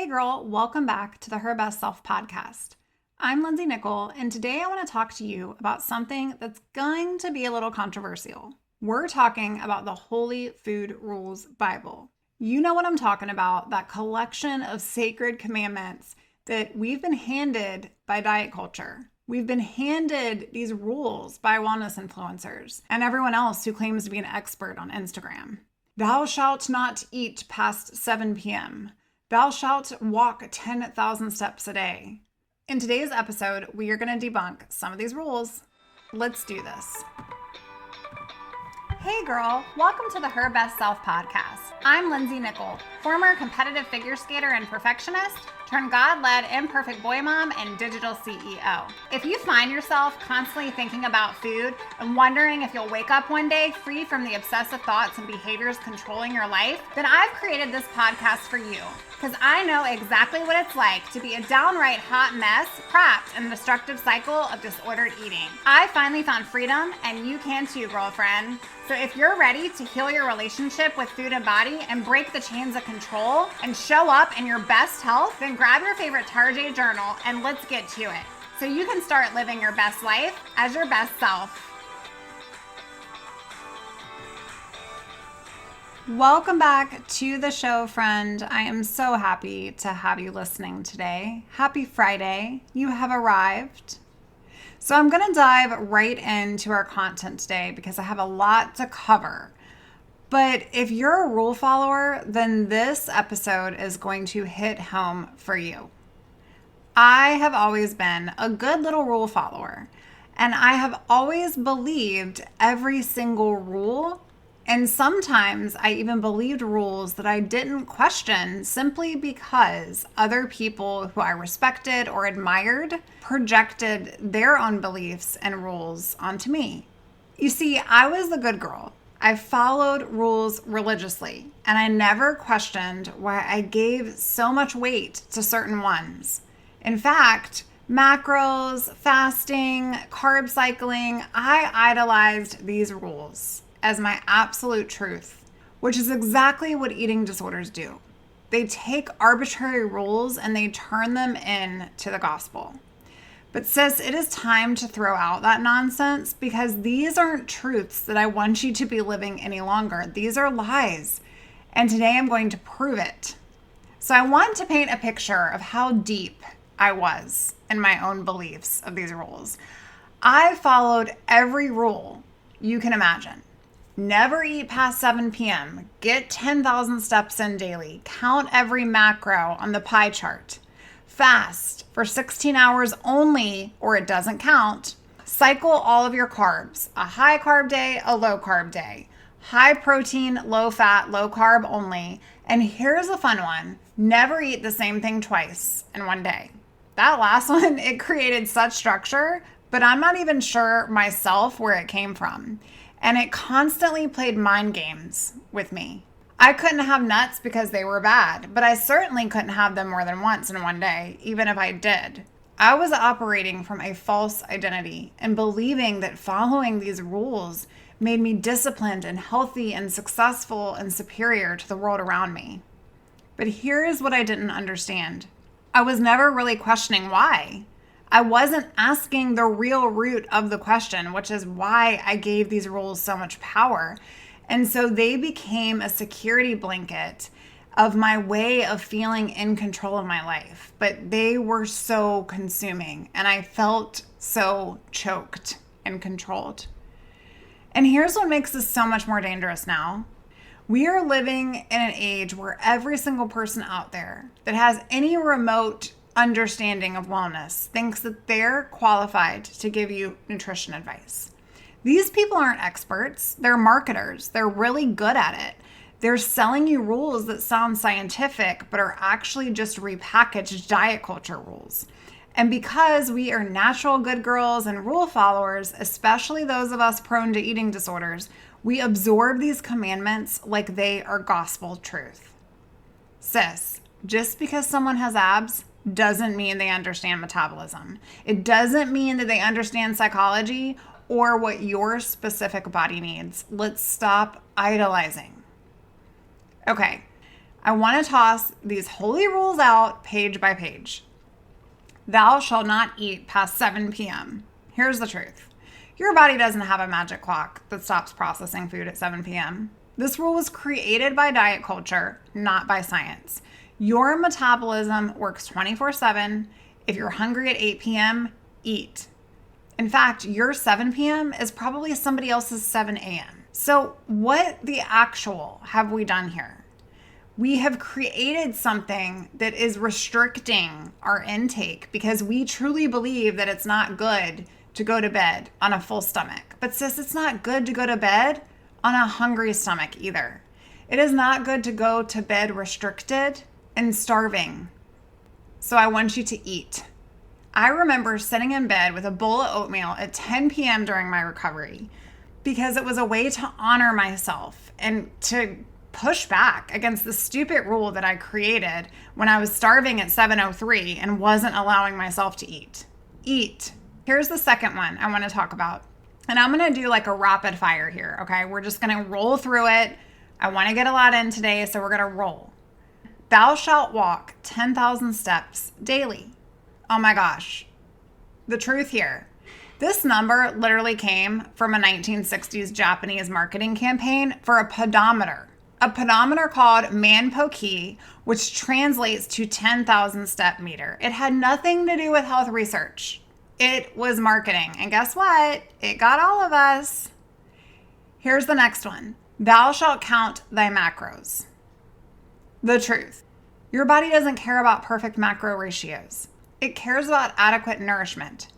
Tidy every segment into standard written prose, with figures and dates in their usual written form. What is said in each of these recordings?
Hey girl, welcome back to the Her Best Self podcast. I'm Lindsay Nickel, and today I want to talk to you about something that's going to be a little controversial. We're talking about the Holy Food Rules Bible. You know what I'm talking about, that collection of sacred commandments that we've been handed by diet culture. We've been handed these rules by wellness influencers and everyone else who claims to be an expert on Instagram. Thou shalt not eat past 7 p.m. Thou shalt walk 10,000 steps a day. In today's episode, we are going to debunk some of these rules. Let's do this. Hey girl, welcome to the Her Best Self podcast. I'm Lindsay Nickel, former competitive figure skater and perfectionist, turned God-led imperfect boy mom and digital CEO. If you find yourself constantly thinking about food and wondering if you'll wake up one day free from the obsessive thoughts and behaviors controlling your life, then I've created this podcast for you. Because I know exactly what it's like to be a downright hot mess, trapped in a destructive cycle of disordered eating. I finally found freedom, and you can too, girlfriend. So if you're ready to heal your relationship with food and body and break the chains of control and show up in your best health, then grab your favorite Tarjay journal and let's get to it. So you can start living your best life as your best self. Welcome back to the show, friend. I am so happy to have you listening today. Happy Friday. You have arrived. So I'm going to dive right into our content today because I have a lot to cover. But if you're a rule follower, then this episode is going to hit home for you. I have always been a good little rule follower, and I have always believed every single rule. And sometimes I even believed rules that I didn't question simply because other people who I respected or admired projected their own beliefs and rules onto me. You see, I was the good girl. I followed rules religiously, and I never questioned why I gave so much weight to certain ones. In fact, macros, fasting, carb cycling, I idolized these rules as my absolute truth, which is exactly what eating disorders do. They take arbitrary rules and they turn them into the gospel. But sis, it is time to throw out that nonsense because these aren't truths that I want you to be living any longer. These are lies. And today I'm going to prove it. So I want to paint a picture of how deep I was in my own beliefs of these rules. I followed every rule you can imagine. Never eat past 7 p.m. Get 10,000 steps in daily. Count every macro on the pie chart. Fast for 16 hours only, or it doesn't count. Cycle all of your carbs. A high carb day, a low carb day. High protein, low fat, low carb only. And here's a fun one. Never eat the same thing twice in one day. That last one, it created such structure, but I'm not even sure myself where it came from. And it constantly played mind games with me. I couldn't have nuts because they were bad, but I certainly couldn't have them more than once in one day, even if I did. I was operating from a false identity and believing that following these rules made me disciplined and healthy and successful and superior to the world around me. But here is what I didn't understand. I was never really questioning why. I wasn't asking the real root of the question, which is why I gave these rules so much power. And so they became a security blanket of my way of feeling in control of my life. But they were so consuming, and I felt so choked and controlled. And here's what makes this so much more dangerous now. We are living in an age where every single person out there that has any remote understanding of wellness thinks that they're qualified to give you nutrition advice. These people aren't experts. They're marketers. They're really good at it. They're selling you rules that sound scientific, but are actually just repackaged diet culture rules. And because we are natural good girls and rule followers, especially those of us prone to eating disorders, we absorb these commandments like they are gospel truth. Sis, just because someone has abs doesn't mean they understand metabolism. It doesn't mean that they understand psychology or what your specific body needs. Let's stop idolizing. Okay, I want to toss these holy rules out page by page. Thou shalt not eat past 7 p.m. Here's the truth. Your body doesn't have a magic clock that stops processing food at 7 p.m. This rule was created by diet culture, not by science. Your metabolism works 24/7. If you're hungry at 8 p.m., eat. In fact, your 7 p.m. is probably somebody else's 7 a.m. So what the actual have we done here? We have created something that is restricting our intake because we truly believe that it's not good to go to bed on a full stomach. But sis, it's not good to go to bed on a hungry stomach either. It is not good to go to bed restricted and starving. So I want you to eat. I remember sitting in bed with a bowl of oatmeal at 10 p.m. during my recovery because it was a way to honor myself and to push back against the stupid rule that I created when I was starving at 7:03 and wasn't allowing myself to eat. Eat. Here's the second one I want to talk about. And I'm going to do like a rapid fire here, okay? We're just going to roll through it. I want to get a lot in today, so we're going to roll. Thou shalt walk 10,000 steps daily. Oh my gosh. The truth here. This number literally came from a 1960s Japanese marketing campaign for a pedometer. A pedometer called Manpoki, which translates to 10,000 step meter. It had nothing to do with health research. It was marketing. And guess what? It got all of us. Here's the next one. Thou shalt count thy macros. The truth. Your body doesn't care about perfect macro ratios. It cares about adequate nourishment.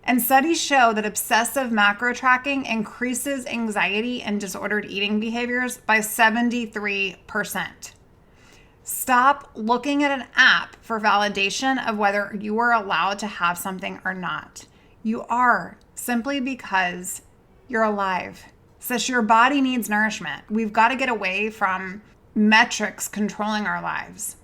And studies show that obsessive macro tracking increases anxiety and disordered eating behaviors by 73%. Stop looking at an app for validation of whether you are allowed to have something or not. You are, simply because you're alive. Sis, your body needs nourishment. We've got to get away from metrics controlling our lives.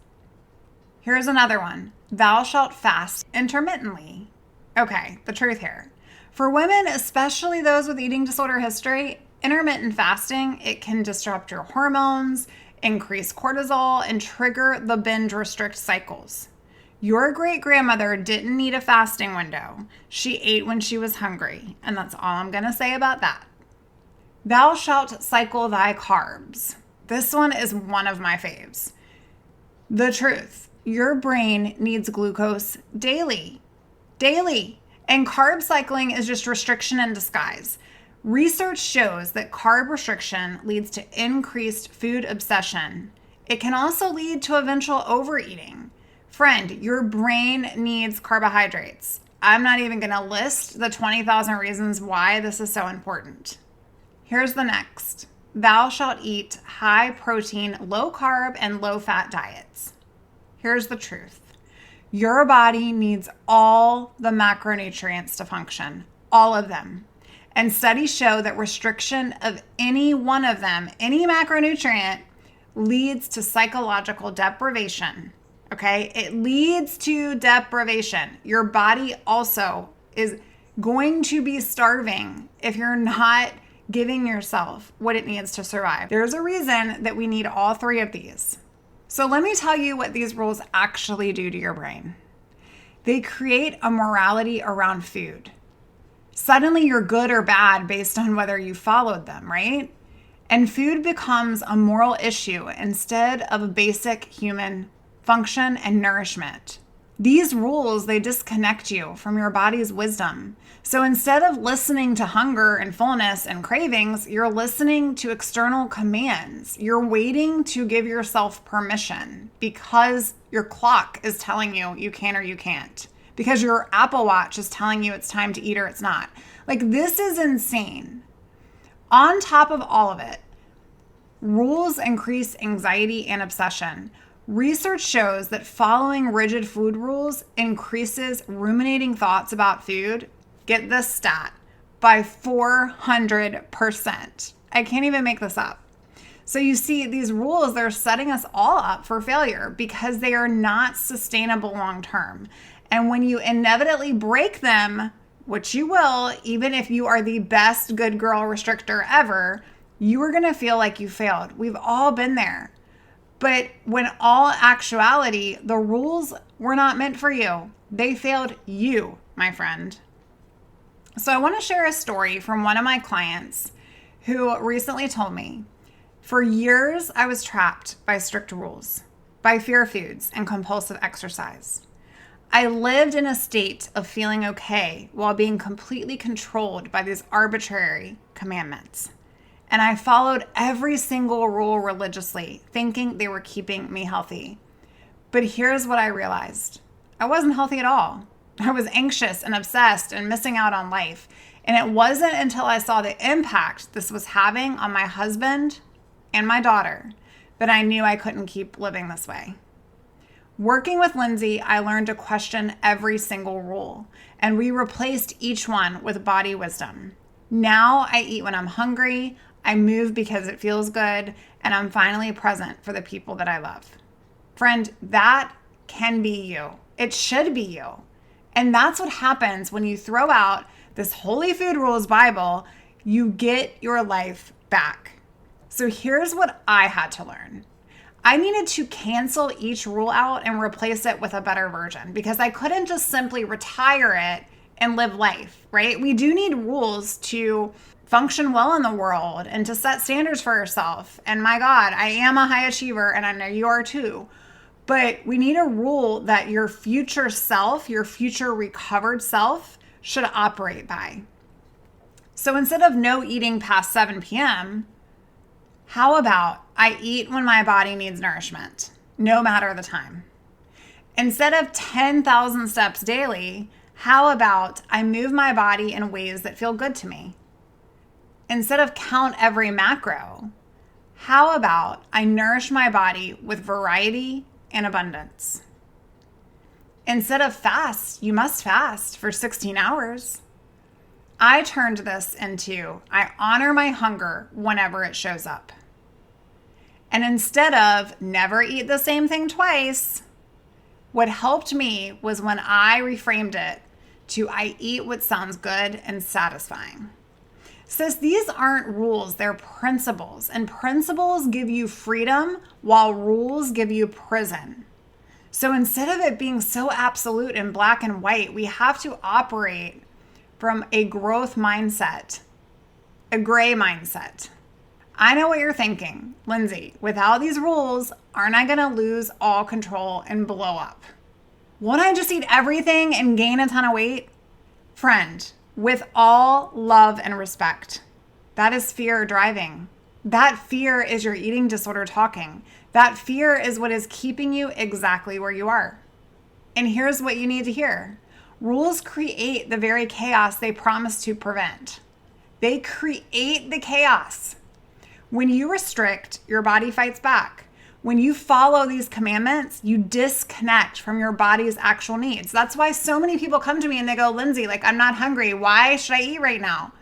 Here's another one. Thou shalt fast intermittently. Okay, the truth here. For women, especially those with eating disorder history, intermittent fasting, it can disrupt your hormones, increase cortisol, and trigger the binge restrict cycles. Your great-grandmother didn't need a fasting window. She ate when she was hungry, and that's all I'm going to say about that. Thou shalt cycle thy carbs. This one is one of my faves. The truth. Your brain needs glucose daily. Daily. And carb cycling is just restriction in disguise. Research shows that carb restriction leads to increased food obsession. It can also lead to eventual overeating. Friend, your brain needs carbohydrates. I'm not even going to list the 20,000 reasons why this is so important. Here's the next. Thou shalt eat high protein, low carb, and low fat diets. Here's the truth. Your body needs all the macronutrients to function, all of them. And studies show that restriction of any one of them, any macronutrient, leads to psychological deprivation. Okay? It leads to deprivation. Your body also is going to be starving if you're not giving yourself what it needs to survive. There's a reason that we need all three of these. So let me tell you what these rules actually do to your brain. They create a morality around food. Suddenly you're good or bad based on whether you followed them, right? And food becomes a moral issue instead of a basic human function and nourishment. These rules, they disconnect you from your body's wisdom. So instead of listening to hunger and fullness and cravings, you're listening to external commands. You're waiting to give yourself permission because your clock is telling you you can or you can't. Because your Apple Watch is telling you it's time to eat or it's not. Like, this is insane. On top of all of it, rules increase anxiety and obsession. Research shows that following rigid food rules increases ruminating thoughts about food, get this stat, by 400%. I can't even make this up. So you see, these rules, they're setting us all up for failure because they are not sustainable long term. And when you inevitably break them, which you will, even if you are the best good girl restrictor ever, you are going to feel like you failed. We've all been there. But when all actuality, the rules were not meant for you. They failed you, my friend. So I want to share a story from one of my clients who recently told me, for years I was trapped by strict rules, by fear foods and compulsive exercise. I lived in a state of feeling okay while being completely controlled by these arbitrary commandments. And I followed every single rule religiously, thinking they were keeping me healthy. But here's what I realized. I wasn't healthy at all. I was anxious and obsessed and missing out on life. And it wasn't until I saw the impact this was having on my husband and my daughter that I knew I couldn't keep living this way. Working with Lindsay, I learned to question every single rule, and we replaced each one with body wisdom. Now I eat when I'm hungry, I move because it feels good, and I'm finally present for the people that I love. Friend, that can be you. It should be you. And that's what happens when you throw out this Holy Food Rules Bible, you get your life back. So here's what I had to learn. I needed to cancel each rule out and replace it with a better version because I couldn't just simply retire it and live life, right? We do need rules to function well in the world and to set standards for yourself. And my God, I am a high achiever and I know you are too. But we need a rule that your future self, your future recovered self should operate by. So instead of no eating past 7 p.m., how about I eat when my body needs nourishment, no matter the time? Instead of 10,000 steps daily, how about I move my body in ways that feel good to me? Instead of count every macro, how about I nourish my body with variety and abundance? Instead of fast, you must fast for 16 hours. I turned this into I honor my hunger whenever it shows up. And instead of never eat the same thing twice, what helped me was when I reframed it to I eat what sounds good and satisfying. Sis, these aren't rules, they're principles. And principles give you freedom while rules give you prison. So instead of it being so absolute and black and white, we have to operate from a growth mindset, a gray mindset. I know what you're thinking, Lindsay, without these rules, aren't I gonna lose all control and blow up? Won't I just eat everything and gain a ton of weight? Friend, with all love and respect, that is fear driving. That fear is your eating disorder talking. That fear is what is keeping you exactly where you are. And here's what you need to hear. Rules create the very chaos they promise to prevent. They create the chaos. When you restrict, your body fights back. When you follow these commandments, you disconnect from your body's actual needs. That's why so many people come to me and they go, Lindsay, I'm not hungry. Why should I eat right now?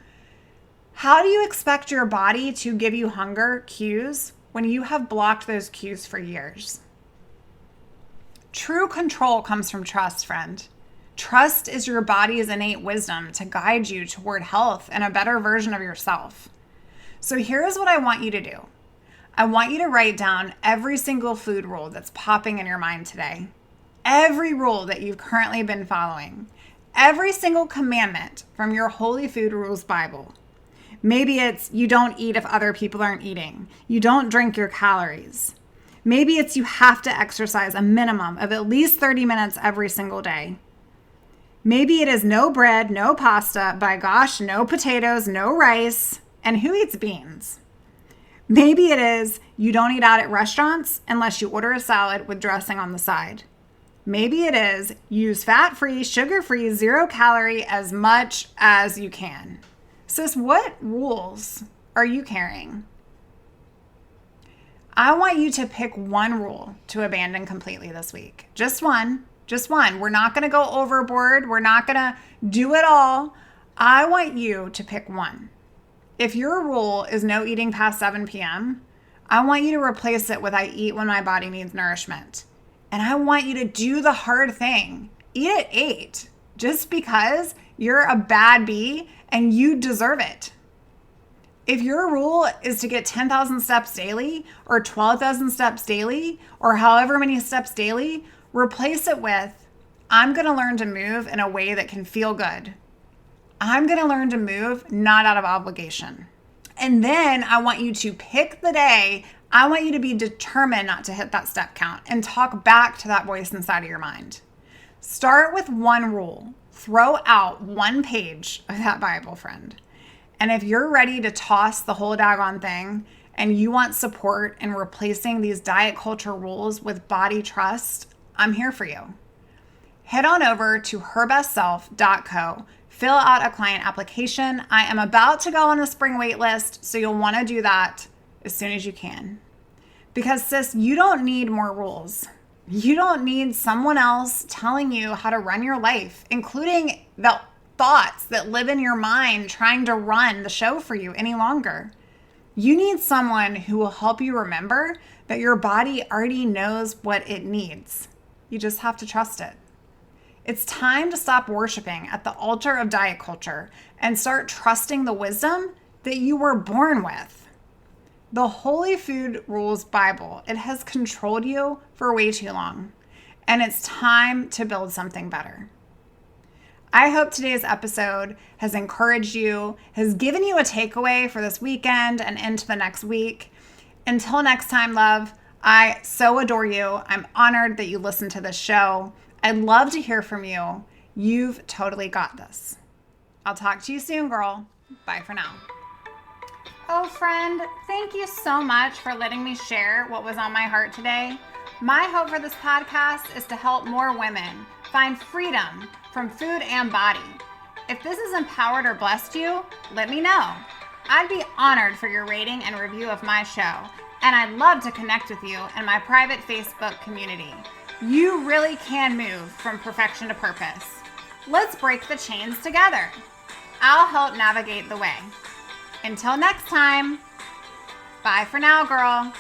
How do you expect your body to give you hunger cues when you have blocked those cues for years? True control comes from trust, friend. Trust is your body's innate wisdom to guide you toward health and a better version of yourself. So here's what I want you to do. I want you to write down every single food rule that's popping in your mind today. Every rule that you've currently been following. Every single commandment from your Holy Food Rules Bible. Maybe it's you don't eat if other people aren't eating. You don't drink your calories. Maybe it's you have to exercise a minimum of at least 30 minutes every single day. Maybe it is no bread, no pasta, by gosh, no potatoes, no rice. And who eats beans? Maybe it is you don't eat out at restaurants unless you order a salad with dressing on the side. Maybe it is use fat-free, sugar-free, zero-calorie as much as you can. Sis, what rules are you carrying? I want you to pick one rule to abandon completely this week. Just one. Just one. We're not going to go overboard. We're not going to do it all. I want you to pick one. If your rule is no eating past 7 p.m., I want you to replace it with I eat when my body needs nourishment. And I want you to do the hard thing. Eat at 8 just because you're a bad bee and you deserve it. If your rule is to get 10,000 steps daily or 12,000 steps daily or however many steps daily, replace it with, I'm going to learn to move in a way that can feel good. I'm going to learn to move not out of obligation. And then I want you to pick the day. I want you to be determined not to hit that step count and talk back to that voice inside of your mind. Start with one rule. Throw out one page of that Bible, friend. And if you're ready to toss the whole daggone thing and you want support in replacing these diet culture rules with body trust, I'm here for you. Head on over to herbestself.co. Fill out a client application. I am about to go on a spring wait list, so you'll want to do that as soon as you can. Because sis, you don't need more rules. You don't need someone else telling you how to run your life, including the thoughts that live in your mind trying to run the show for you any longer. You need someone who will help you remember that your body already knows what it needs. You just have to trust it. It's time to stop worshiping at the altar of diet culture and start trusting the wisdom that you were born with. The Holy Food Rules Bible, it has controlled you for way too long, and it's time to build something better. I hope today's episode has encouraged you, has given you a takeaway for this weekend and into the next week. Until next time, love, I so adore you. I'm honored that you listen to this show. I'd love to hear from you. You've totally got this. I'll talk to you soon, girl. Bye for now. Oh, friend, thank you so much for letting me share what was on my heart today. My hope for this podcast is to help more women find freedom from food and body. If this has empowered or blessed you, let me know. I'd be honored for your rating and review of my show, and I'd love to connect with you in my private Facebook community. You really can move from perfection to purpose. Let's break the chains together. I'll help navigate the way. Until next time, bye for now, girl.